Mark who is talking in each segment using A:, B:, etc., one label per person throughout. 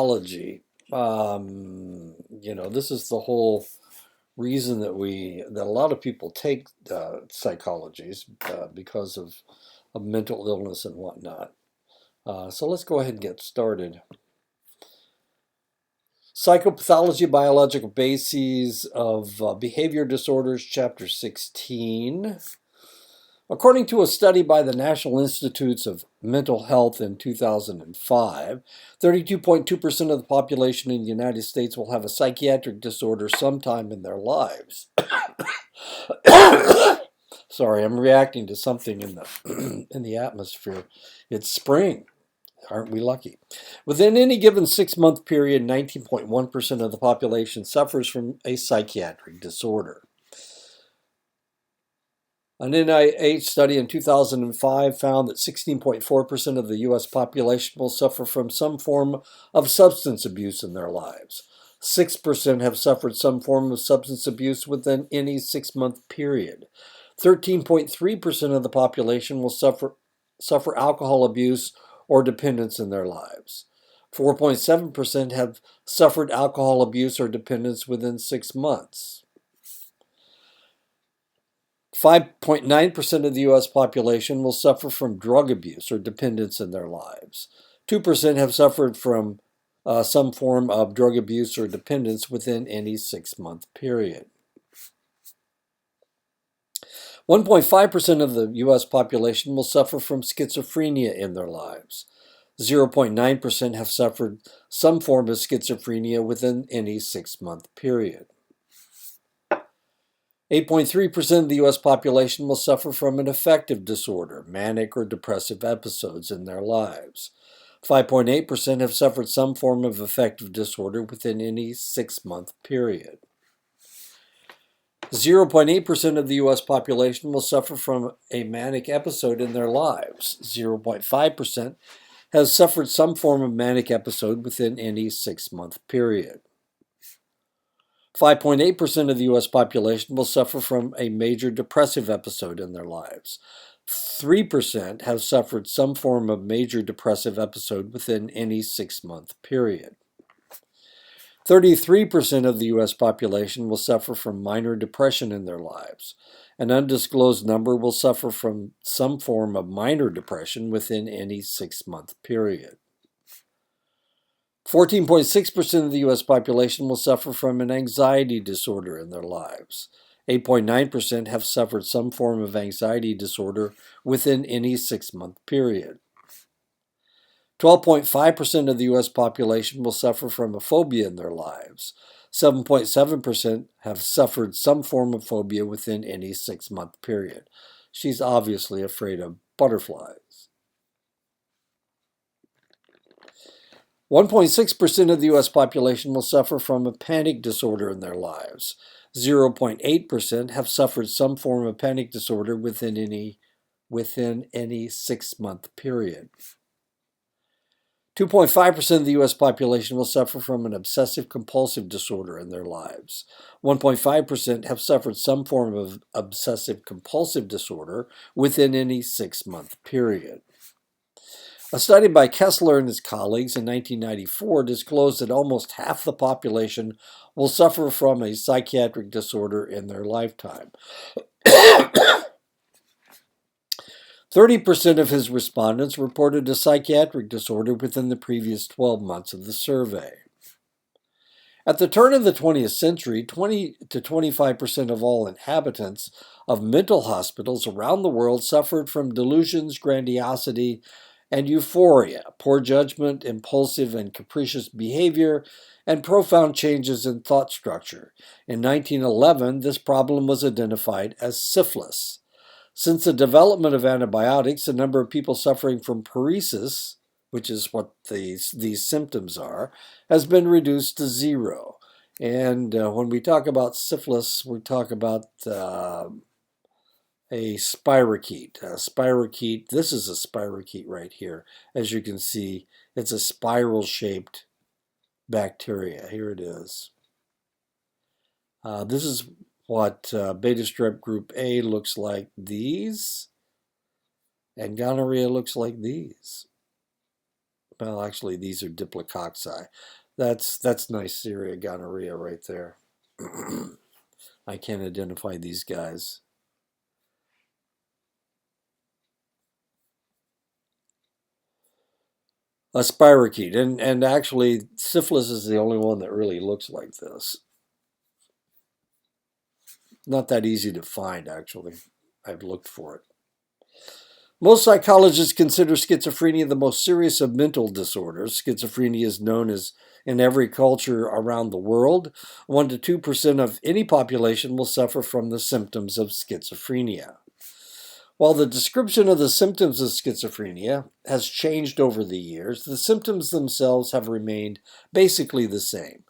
A: Psychology. This is the whole reason that a lot of people take psychologies because of mental illness and whatnot. So let's go ahead and get started. Psychopathology, Biological Bases of Behavior Disorders, Chapter 16. According to a study by the National Institutes of Mental Health in 2005, 32.2% of the population in the United States will have a psychiatric disorder sometime in their lives. Sorry, I'm reacting to something in the in the atmosphere. It's spring. Aren't we lucky? Within any given 6-month period, 19.1% of the population suffers from a psychiatric disorder. An NIH study in 2005 found that 16.4% of the U.S. population will suffer from some form of substance abuse in their lives. 6% have suffered some form of substance abuse within any 6-month period. 13.3% of the population will suffer alcohol abuse or dependence in their lives. 4.7% have suffered alcohol abuse or dependence within 6 months. 5.9% of the U.S. population will suffer from drug abuse or dependence in their lives. 2% have suffered from some form of drug abuse or dependence within any 6-month period. 1.5% of the U.S. population will suffer from schizophrenia in their lives. 0.9% have suffered some form of schizophrenia within any 6-month period. 8.3% of the U.S. population will suffer from an affective disorder, manic or depressive episodes in their lives. 5.8% have suffered some form of affective disorder within any 6-month period. 0.8% of the U.S. population will suffer from a manic episode in their lives. 0.5% has suffered some form of manic episode within any 6-month period. 5.8% of the U.S. population will suffer from a major depressive episode in their lives. 3% have suffered some form of major depressive episode within any 6-month period. 33% of the U.S. population will suffer from minor depression in their lives. An undisclosed number will suffer from some form of minor depression within any 6-month period. 14.6% of the U.S. population will suffer from an anxiety disorder in their lives. 8.9% have suffered some form of anxiety disorder within any 6-month period. 12.5% of the U.S. population will suffer from a phobia in their lives. 7.7% have suffered some form of phobia within any 6-month period. She's obviously afraid of butterflies. 1.6% of the U.S. population will suffer from a panic disorder in their lives. 0.8% have suffered some form of panic disorder within any 6-month period. 2.5% of the U.S. population will suffer from an obsessive-compulsive disorder in their lives. 1.5% have suffered some form of obsessive-compulsive disorder within any 6-month period. A study by Kessler and his colleagues in 1994 disclosed that almost half the population will suffer from a psychiatric disorder in their lifetime. 30% of his respondents reported a psychiatric disorder within the previous 12 months of the survey. At the turn of the 20th century, 20 to 25% of all inhabitants of mental hospitals around the world suffered from delusions, grandiosity, and euphoria, poor judgment, impulsive and capricious behavior, and profound changes in thought structure. In 1911, this problem was identified as syphilis. Since the development of antibiotics, the number of people suffering from paresis, which is what these symptoms are, has been reduced to 0. And when we talk about syphilis, we talk about a spirochete. This is a spirochete right here. As you can see, it's a spiral-shaped bacteria. Here it is. This is what beta strep group A looks like these, and gonorrhea looks like these. Well, actually, these are diplococci. That's Neisseria gonorrhea right there. I can't identify these guys. A spirochete, and actually, syphilis is the only one that really looks like this. Not that easy to find, actually. I've looked for it. Most psychologists consider schizophrenia the most serious of mental disorders. Schizophrenia is known as in every culture around the world. 1 to 2% of any population will suffer from the symptoms of schizophrenia. While the description of the symptoms of schizophrenia has changed over the years, the symptoms themselves have remained basically the same.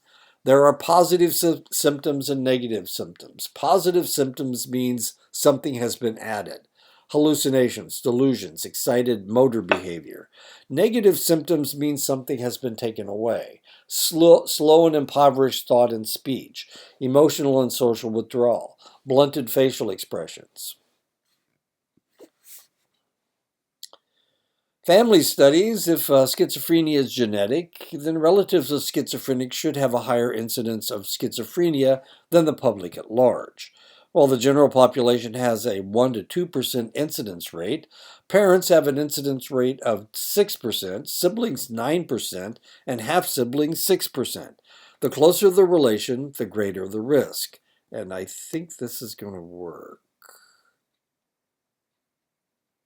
A: There are positive symptoms and negative symptoms. Positive symptoms means something has been added. Hallucinations, delusions, excited motor behavior. Negative symptoms mean something has been taken away. Slow and impoverished thought and speech. Emotional and social withdrawal. Blunted facial expressions. Family studies, if schizophrenia is genetic, then relatives of schizophrenics should have a higher incidence of schizophrenia than the public at large. While the general population has a 1 to 2% incidence rate, parents have an incidence rate of 6%, siblings 9%, and half siblings 6%. The closer the relation, the greater the risk. And I think this is going to work.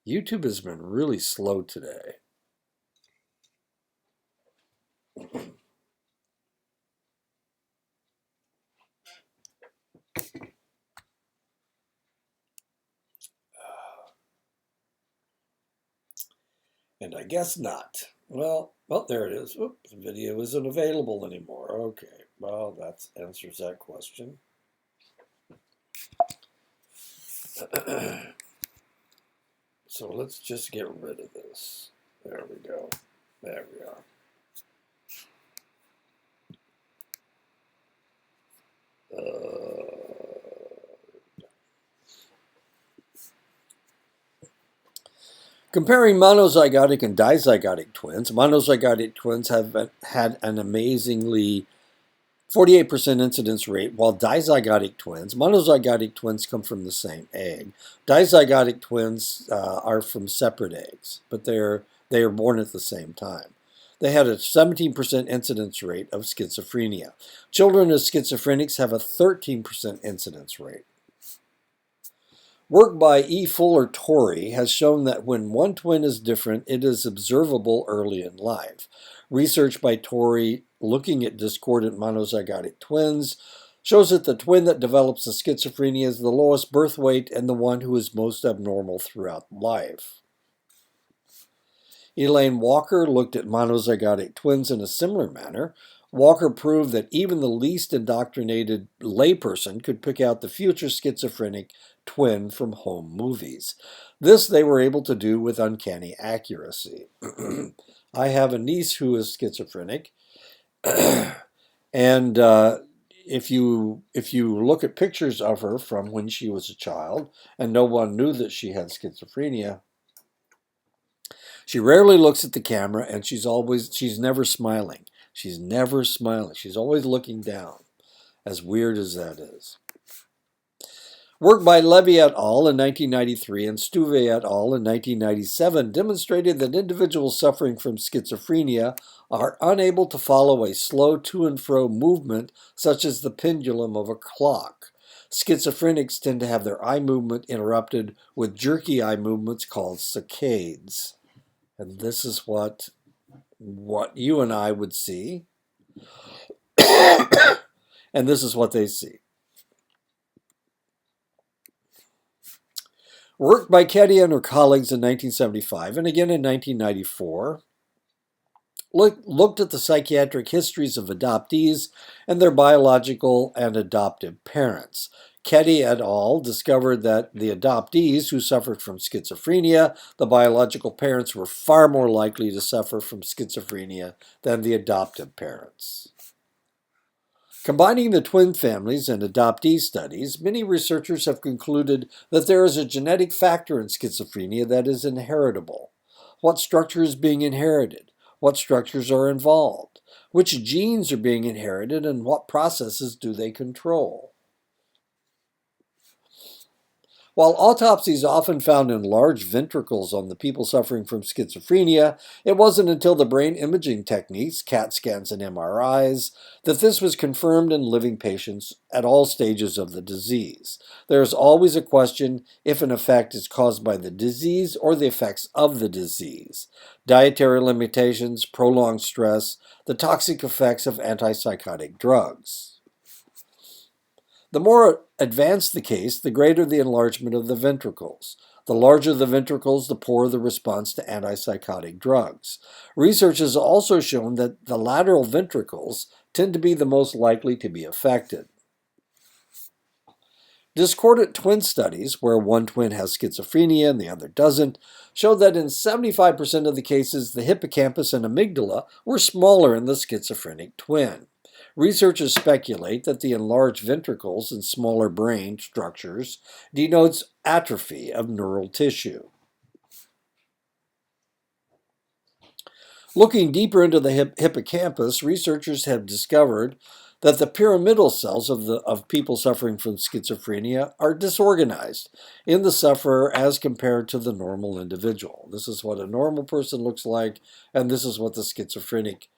A: YouTube has been really slow today. And I guess not. Well, there it is. Oop, the video isn't available anymore. Okay, well, that answers that question. So let's just get rid of this. There we go. There we are. Comparing monozygotic and dizygotic twins, monozygotic twins have had an amazingly 48% incidence rate, while monozygotic twins come from the same egg. Dizygotic twins are from separate eggs, but they are born at the same time. They had a 17% incidence rate of schizophrenia. Children of schizophrenics have a 13% incidence rate. Work by E. Fuller Torrey has shown that when one twin is different, it is observable early in life. Research by Torrey looking at discordant monozygotic twins shows that the twin that develops the schizophrenia is the lowest birth weight and the one who is most abnormal throughout life. Elaine Walker looked at monozygotic twins in a similar manner. Walker proved that even the least indoctrinated layperson could pick out the future schizophrenic twin from home movies. This they were able to do with uncanny accuracy. I have a niece who is schizophrenic, and if you look at pictures of her from when she was a child, and no one knew that she had schizophrenia, she rarely looks at the camera, and she's never smiling. She's never smiling. She's always looking down, as weird as that is. Work by Levy et al. In 1993 and Stuve et al. In 1997 demonstrated that individuals suffering from schizophrenia are unable to follow a slow to and fro movement such as the pendulum of a clock. Schizophrenics tend to have their eye movement interrupted with jerky eye movements called saccades. And this is what you and I would see. And this is what they see. Work by Ketty and her colleagues in 1975 and again in 1994 looked at the psychiatric histories of adoptees and their biological and adoptive parents. Ketty et al. Discovered that the adoptees who suffered from schizophrenia, the biological parents were far more likely to suffer from schizophrenia than the adoptive parents. Combining the twin families and adoptee studies, many researchers have concluded that there is a genetic factor in schizophrenia that is inheritable. What structure is being inherited? What structures are involved? Which genes are being inherited and what processes do they control? While autopsies often found enlarged ventricles on the people suffering from schizophrenia, it wasn't until the brain imaging techniques, CAT scans and MRIs, that this was confirmed in living patients at all stages of the disease. There is always a question if an effect is caused by the disease or the effects of the disease. Dietary limitations, prolonged stress, the toxic effects of antipsychotic drugs. The more advanced the case, the greater the enlargement of the ventricles. The larger the ventricles, the poorer the response to antipsychotic drugs. Research has also shown that the lateral ventricles tend to be the most likely to be affected. Discordant twin studies, where one twin has schizophrenia and the other doesn't, showed that in 75% of the cases, the hippocampus and amygdala were smaller in the schizophrenic twin. Researchers speculate that the enlarged ventricles and smaller brain structures denotes atrophy of neural tissue. Looking deeper into the hippocampus, researchers have discovered that the pyramidal cells of people suffering from schizophrenia are disorganized in the sufferer as compared to the normal individual. This is what a normal person looks like, and this is what the schizophrenic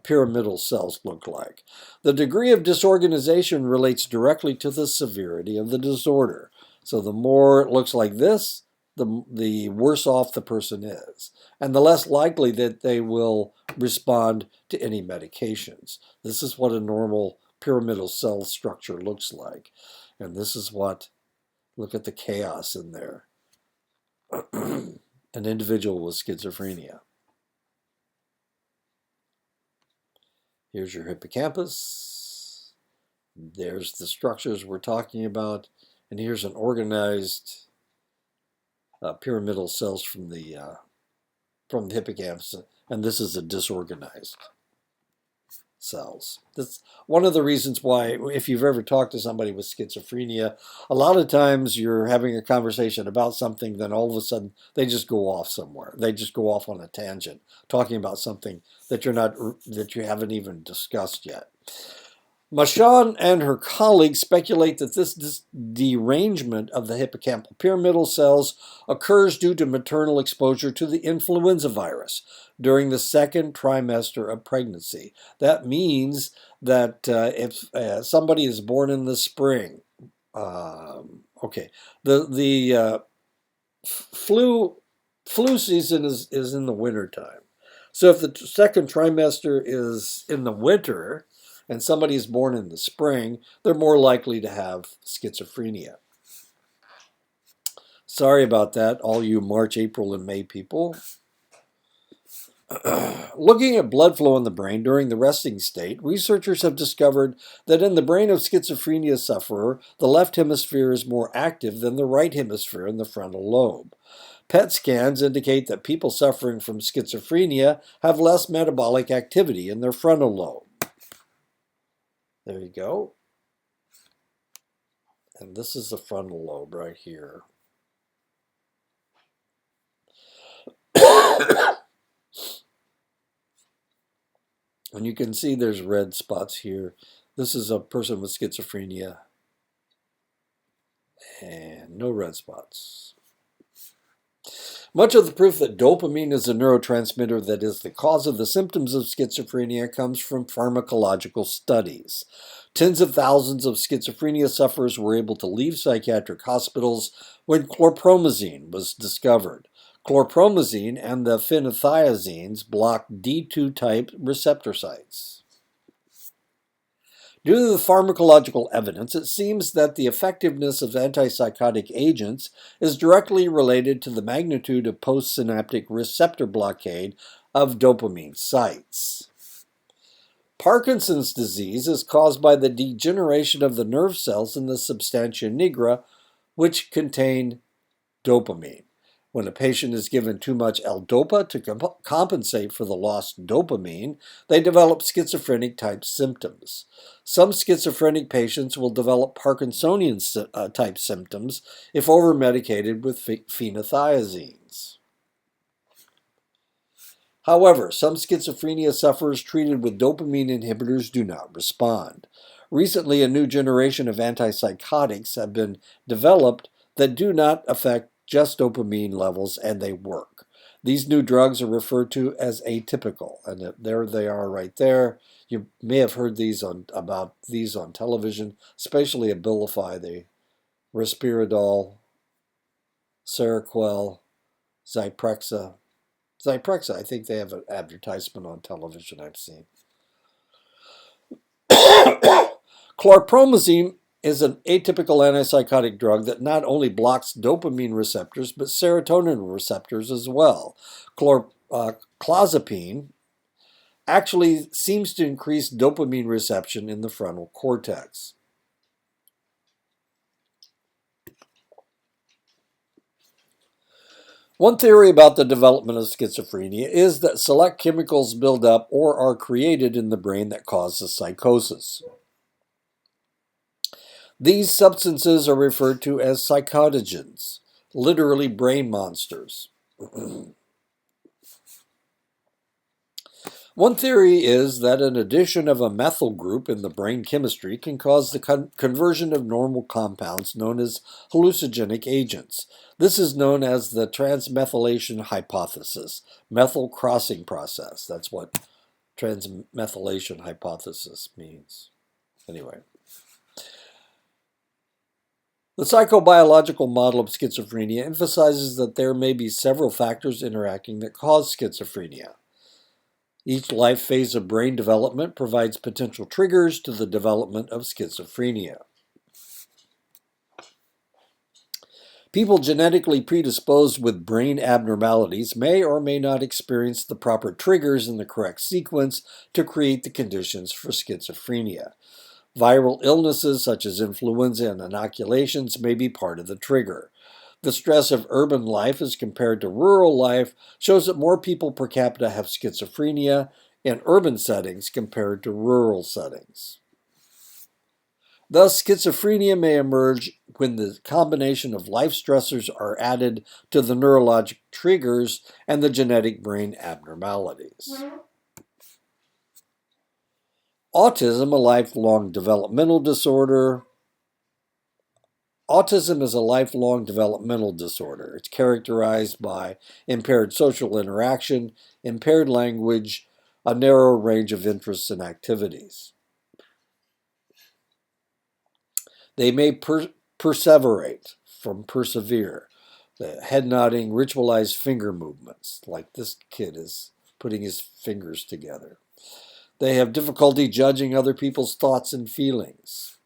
A: pyramidal cells look like. The degree of disorganization relates directly to the severity of the disorder. So the more it looks like this, the worse off the person is, and the less likely that they will respond to any medications. This is what a normal pyramidal cell structure looks like. And this is what, look at the chaos in there. An individual with schizophrenia. Here's your hippocampus. There's the structures we're talking about. And here's an organized pyramidal cells from the hippocampus. And this is a disorganized cells. That's one of the reasons why, if you've ever talked to somebody with schizophrenia, a lot of times you're having a conversation about something, then all of a sudden they just go off somewhere. They just go off on a tangent, talking about something that you haven't even discussed yet. Machon and her colleagues speculate that this derangement of the hippocampal pyramidal cells occurs due to maternal exposure to the influenza virus during the second trimester of pregnancy. That means that if somebody is born in the spring, the flu season is in the wintertime. So if the second trimester is in the winter, and somebody is born in the spring, they're more likely to have schizophrenia. Sorry about that, all you March, April, and May people. Looking at blood flow in the brain during the resting state, researchers have discovered that in the brain of schizophrenia sufferer, the left hemisphere is more active than the right hemisphere in the frontal lobe. PET scans indicate that people suffering from schizophrenia have less metabolic activity in their frontal lobe. There you go. And this is the frontal lobe right here. And you can see there's red spots here. This is a person with schizophrenia. And no red spots. Much of the proof that dopamine is a neurotransmitter that is the cause of the symptoms of schizophrenia comes from pharmacological studies. Tens of thousands of schizophrenia sufferers were able to leave psychiatric hospitals when chlorpromazine was discovered. Chlorpromazine and the phenothiazines block D2-type receptor sites. Due to the pharmacological evidence, it seems that the effectiveness of antipsychotic agents is directly related to the magnitude of postsynaptic receptor blockade of dopamine sites. Parkinson's disease is caused by the degeneration of the nerve cells in the substantia nigra, which contain dopamine. When a patient is given too much L-DOPA to compensate for the lost dopamine, they develop schizophrenic-type symptoms. Some schizophrenic patients will develop Parkinsonian-type symptoms if over-medicated with phenothiazines. However, some schizophrenia sufferers treated with dopamine inhibitors do not respond. Recently, a new generation of antipsychotics have been developed that do not affect just dopamine levels, and they work. These new drugs are referred to as atypical, and there they are right there. You may have heard about these on television, especially Abilify, the Risperidol, Seroquel, Zyprexa. Zyprexa, I think they have an advertisement on television I've seen. Chlorpromazine is an atypical antipsychotic drug that not only blocks dopamine receptors, but serotonin receptors as well. Clozapine actually seems to increase dopamine reception in the frontal cortex. One theory about the development of schizophrenia is that select chemicals build up or are created in the brain that causes psychosis. These substances are referred to as psychotogens, literally brain monsters. One theory is that an addition of a methyl group in the brain chemistry can cause the conversion of normal compounds known as hallucinogenic agents. This is known as the transmethylation hypothesis, methyl crossing process. That's what transmethylation hypothesis means. Anyway. The psychobiological model of schizophrenia emphasizes that there may be several factors interacting that cause schizophrenia. Each life phase of brain development provides potential triggers to the development of schizophrenia. People genetically predisposed with brain abnormalities may or may not experience the proper triggers in the correct sequence to create the conditions for schizophrenia. Viral illnesses such as influenza and inoculations may be part of the trigger. The stress of urban life as compared to rural life shows that more people per capita have schizophrenia in urban settings compared to rural settings. Thus, schizophrenia may emerge when the combination of life stressors are added to the neurologic triggers and the genetic brain abnormalities. Autism, a lifelong developmental disorder. Autism is a lifelong developmental disorder. It's characterized by impaired social interaction, impaired language, a narrow range of interests and activities. They may perseverate from persevere. The head nodding, ritualized finger movements, like this kid is putting his fingers together. They have difficulty judging other people's thoughts and feelings.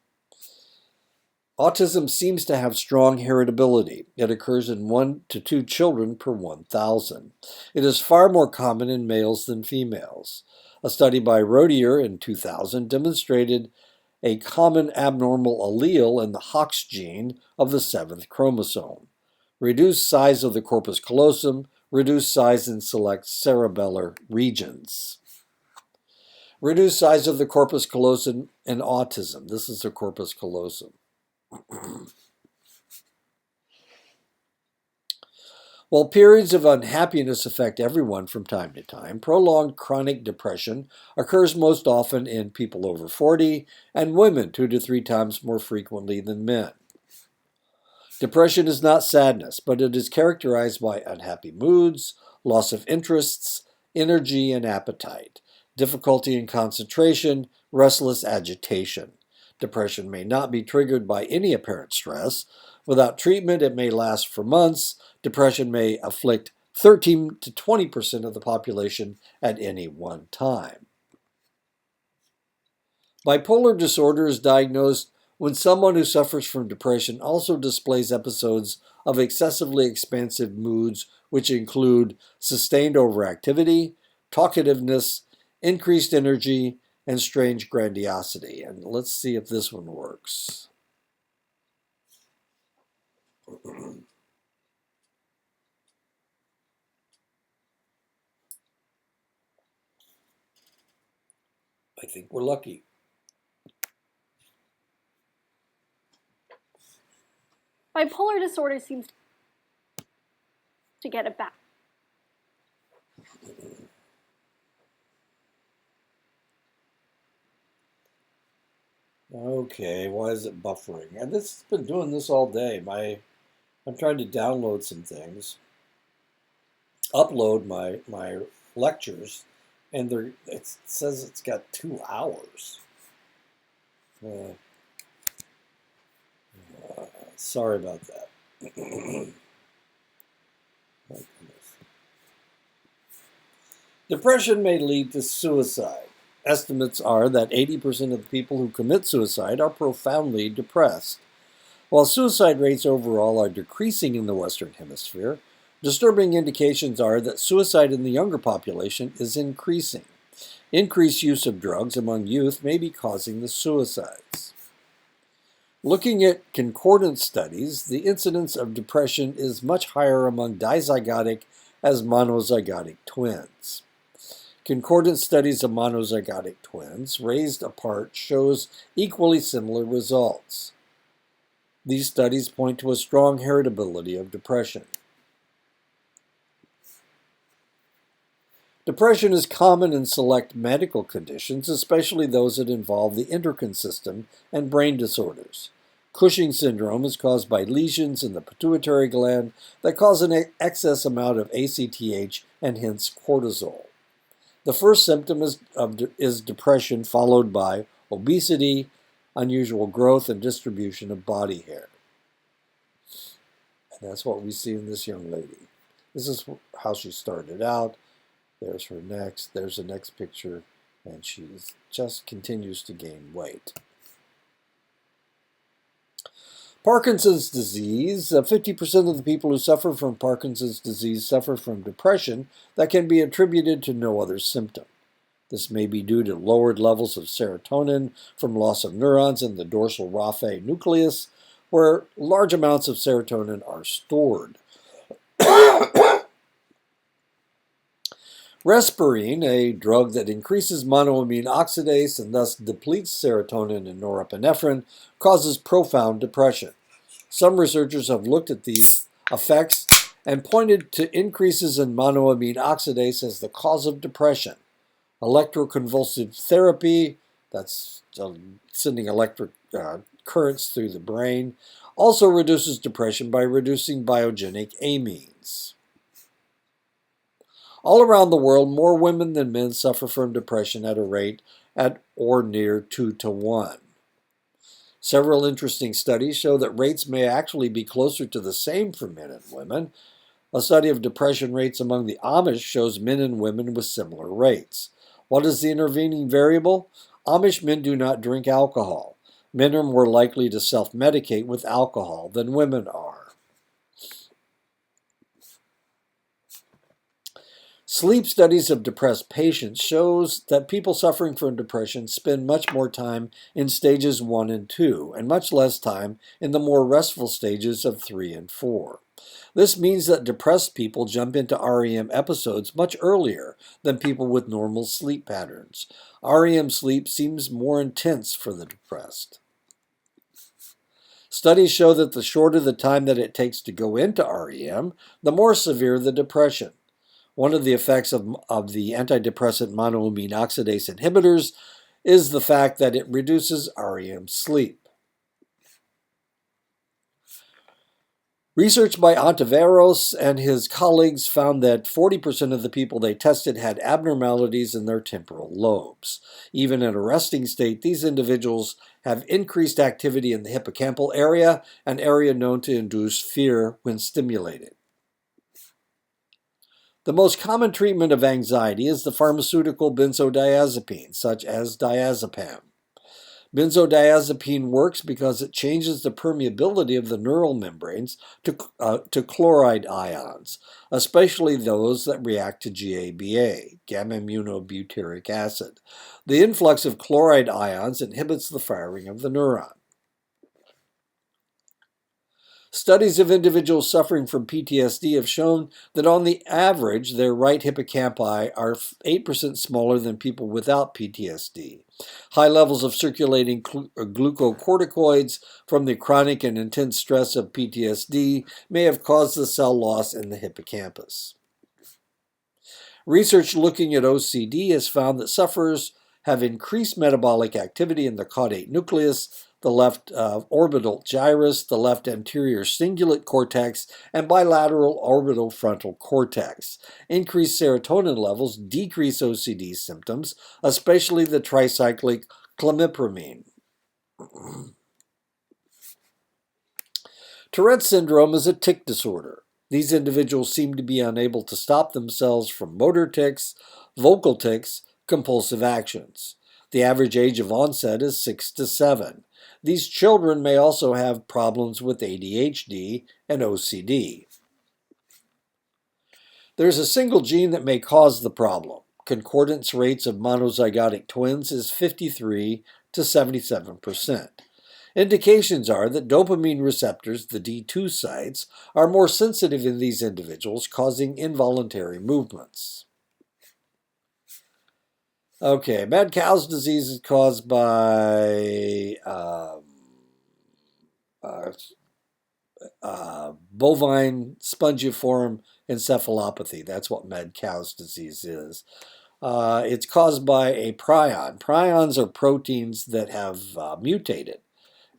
A: Autism seems to have strong heritability. It occurs in 1 to 2 children per 1,000. It is far more common in males than females. A study by Rodier in 2000 demonstrated a common abnormal allele in the Hox gene of the 7th chromosome. Reduced size of the corpus callosum, reduced size in select cerebellar regions. Reduced size of the corpus callosum in autism. This is the corpus callosum. While periods of unhappiness affect everyone from time to time, prolonged chronic depression occurs most often in people over 40 and women 2 to 3 times more frequently than men. Depression is not sadness, but it is characterized by unhappy moods, loss of interests, energy and appetite, difficulty in concentration, restless agitation. Depression may not be triggered by any apparent stress. Without treatment, it may last for months. Depression may afflict 13 to 20% of the population at any one time. Bipolar disorder is diagnosed when someone who suffers from depression also displays episodes of excessively expansive moods, which include sustained overactivity, talkativeness, increased energy, and strange grandiosity. And let's see if this one works. I think we're lucky.
B: Bipolar disorder seems to get a bad.
A: Okay, why is it buffering? And this has been doing this all day. I'm trying to download some things, upload my lectures, and it says it's got 2 hours. Uh, Sorry about that. My goodness. Depression may lead to suicide. Estimates are that 80% of the people who commit suicide are profoundly depressed. While suicide rates overall are decreasing in the Western Hemisphere, disturbing indications are that suicide in the younger population is increasing. Increased use of drugs among youth may be causing the suicides. Looking at concordance studies, the incidence of depression is much higher among dizygotic as monozygotic twins. Concordance studies of monozygotic twins raised apart shows equally similar results. These studies point to a strong heritability of depression. Depression is common in select medical conditions, especially those that involve the endocrine system and brain disorders. Cushing syndrome is caused by lesions in the pituitary gland that cause an excess amount of ACTH and hence cortisol. The first symptom is depression, followed by obesity, unusual growth and distribution of body hair. And that's what we see in this young lady. This is how she started out. There's her next. There's the next picture. And she just continues to gain weight. Parkinson's disease. 50% of the people who suffer from Parkinson's disease suffer from depression that can be attributed to no other symptom. This may be due to lowered levels of serotonin from loss of neurons in the dorsal raphe nucleus, where large amounts of serotonin are stored. Respirine, a drug that increases monoamine oxidase and thus depletes serotonin and norepinephrine, causes profound depression. Some researchers have looked at these effects and pointed to increases in monoamine oxidase as the cause of depression. Electroconvulsive therapy, that's sending electric currents through the brain, also reduces depression by reducing biogenic amines. All around the world, more women than men suffer from depression at a rate at or near 2 to 1. Several interesting studies show that rates may actually be closer to the same for men and women. A study of depression rates among the Amish shows men and women with similar rates. What is the intervening variable? Amish men do not drink alcohol. Men are more likely to self-medicate with alcohol than women are. Sleep studies of depressed patients shows that people suffering from depression spend much more time in stages 1 and 2 and much less time in the more restful stages of 3 and 4. This means that depressed people jump into REM episodes much earlier than people with normal sleep patterns. REM sleep seems more intense for the depressed. Studies show that the shorter the time that it takes to go into REM, the more severe the depression. One of the effects of the antidepressant monoamine oxidase inhibitors is the fact that it reduces REM sleep. Research by Ontiveros and his colleagues found that 40% of the people they tested had abnormalities in their temporal lobes. Even in a resting state, these individuals have increased activity in the hippocampal area, an area known to induce fear when stimulated. The most common treatment of anxiety is the pharmaceutical benzodiazepine, such as diazepam. Benzodiazepine works because it changes the permeability of the neural membranes to chloride ions, especially those that react to GABA, gamma-aminobutyric acid. The influx of chloride ions inhibits the firing of the neuron. Studies of individuals suffering from PTSD have shown that on the average, their right hippocampi are 8% smaller than people without PTSD. High levels of circulating glucocorticoids from the chronic and intense stress of PTSD may have caused the cell loss in the hippocampus. Research looking at OCD has found that sufferers have increased metabolic activity in the caudate nucleus, the left orbital gyrus, the left anterior cingulate cortex, and bilateral orbital frontal cortex. Increased serotonin levels decrease OCD symptoms, especially the tricyclic clomipramine. Tourette syndrome is a tic disorder. These individuals seem to be unable to stop themselves from motor tics, vocal tics, compulsive actions. The average age of onset is 6 to 7. These children may also have problems with ADHD and OCD. There's a single gene that may cause the problem. Concordance rates of monozygotic twins is 53 to 77%. Indications are that dopamine receptors, the D2 sites, are more sensitive in these individuals, causing involuntary movements. Okay, mad cow's disease is caused by bovine spongiform encephalopathy. That's what mad cow's disease is. It's caused by a prion. Prions are proteins that have mutated.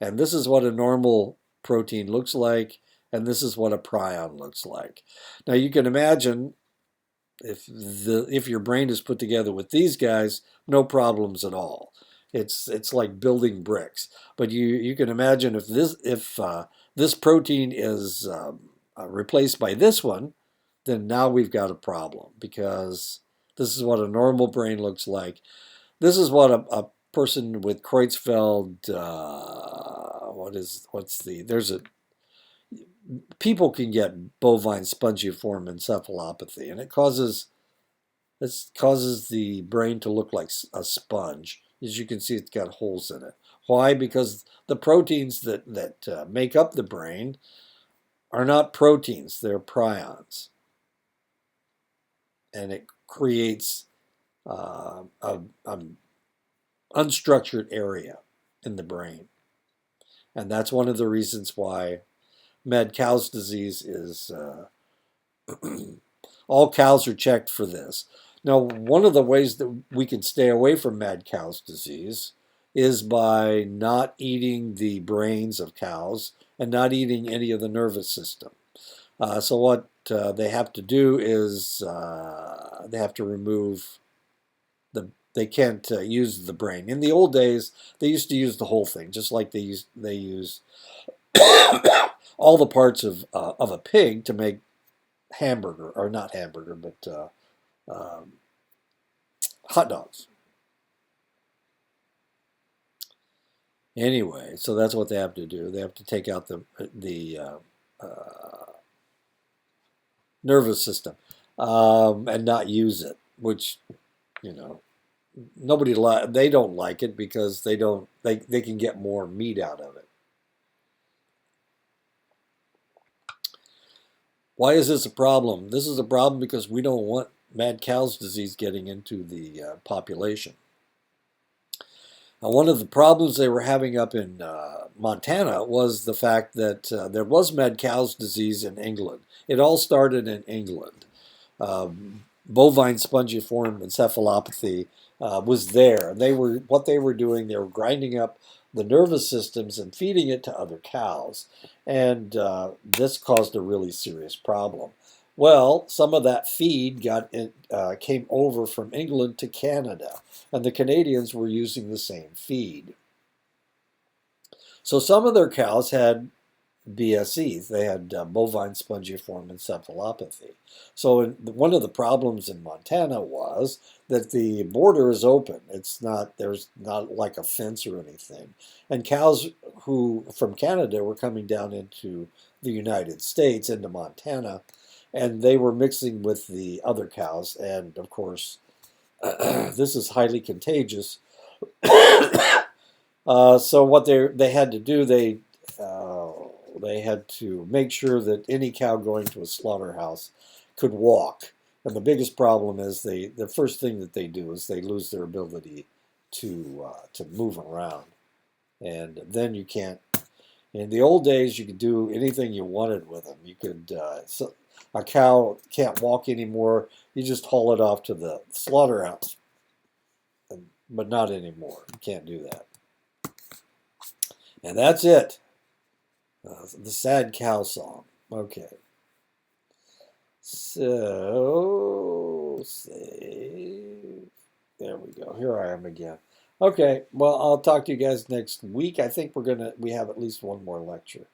A: And this is what a normal protein looks like, and this is what a prion looks like. Now you can imagine if your brain is put together with these guys, no problems at all. It's like building bricks. But you can imagine if this protein is replaced by this one, then now we've got a problem, because this is what a normal brain looks like. This is what a person with Creutzfeldt, people can get bovine spongiform encephalopathy, and it causes the brain to look like a sponge. As you can see, it's got holes in it. Why? Because the proteins that make up the brain are not proteins, they're prions. And it creates an unstructured area in the brain. And that's one of the reasons why mad cow's disease is, all cows are checked for this. Now, one of the ways that we can stay away from mad cow's disease is by not eating the brains of cows and not eating any of the nervous system. So what they have to do is they have to remove they can't use the brain. In the old days, they used to use the whole thing, just like they use all the parts of a pig to make hamburger, or not hamburger, but hot dogs. Anyway, so that's what they have to do. They have to take out the nervous system and not use it, which, you know, they don't like it, because they can get more meat out of it. Why is this a problem? This is a problem because we don't want mad cow's disease getting into the population. Now, one of the problems they were having up in Montana was the fact that there was mad cow's disease in England. It all started in England. Bovine spongiform encephalopathy was there. What they were doing, they were grinding up the nervous systems and feeding it to other cows. And this caused a really serious problem. Well, some of that feed came over from England to Canada, and the Canadians were using the same feed. So some of their cows had BSEs. They had bovine spongiform encephalopathy. So one of the problems in Montana was that the border is open. There's not like a fence or anything. And cows who from Canada were coming down into the United States, into Montana, and they were mixing with the other cows. And of course, this is highly contagious. So what they had to do, they had to make sure that any cow going to a slaughterhouse could walk. And the biggest problem is the first thing that they do is they lose their ability to move around. And then you can't. In the old days, you could do anything you wanted with them. You could a cow can't walk anymore. You just haul it off to the slaughterhouse, and but not anymore. You can't do that. And that's it. The sad cow song. Okay. So, save. There we go. Here I am again. Okay. Well, I'll talk to you guys next week. I think we have at least one more lecture.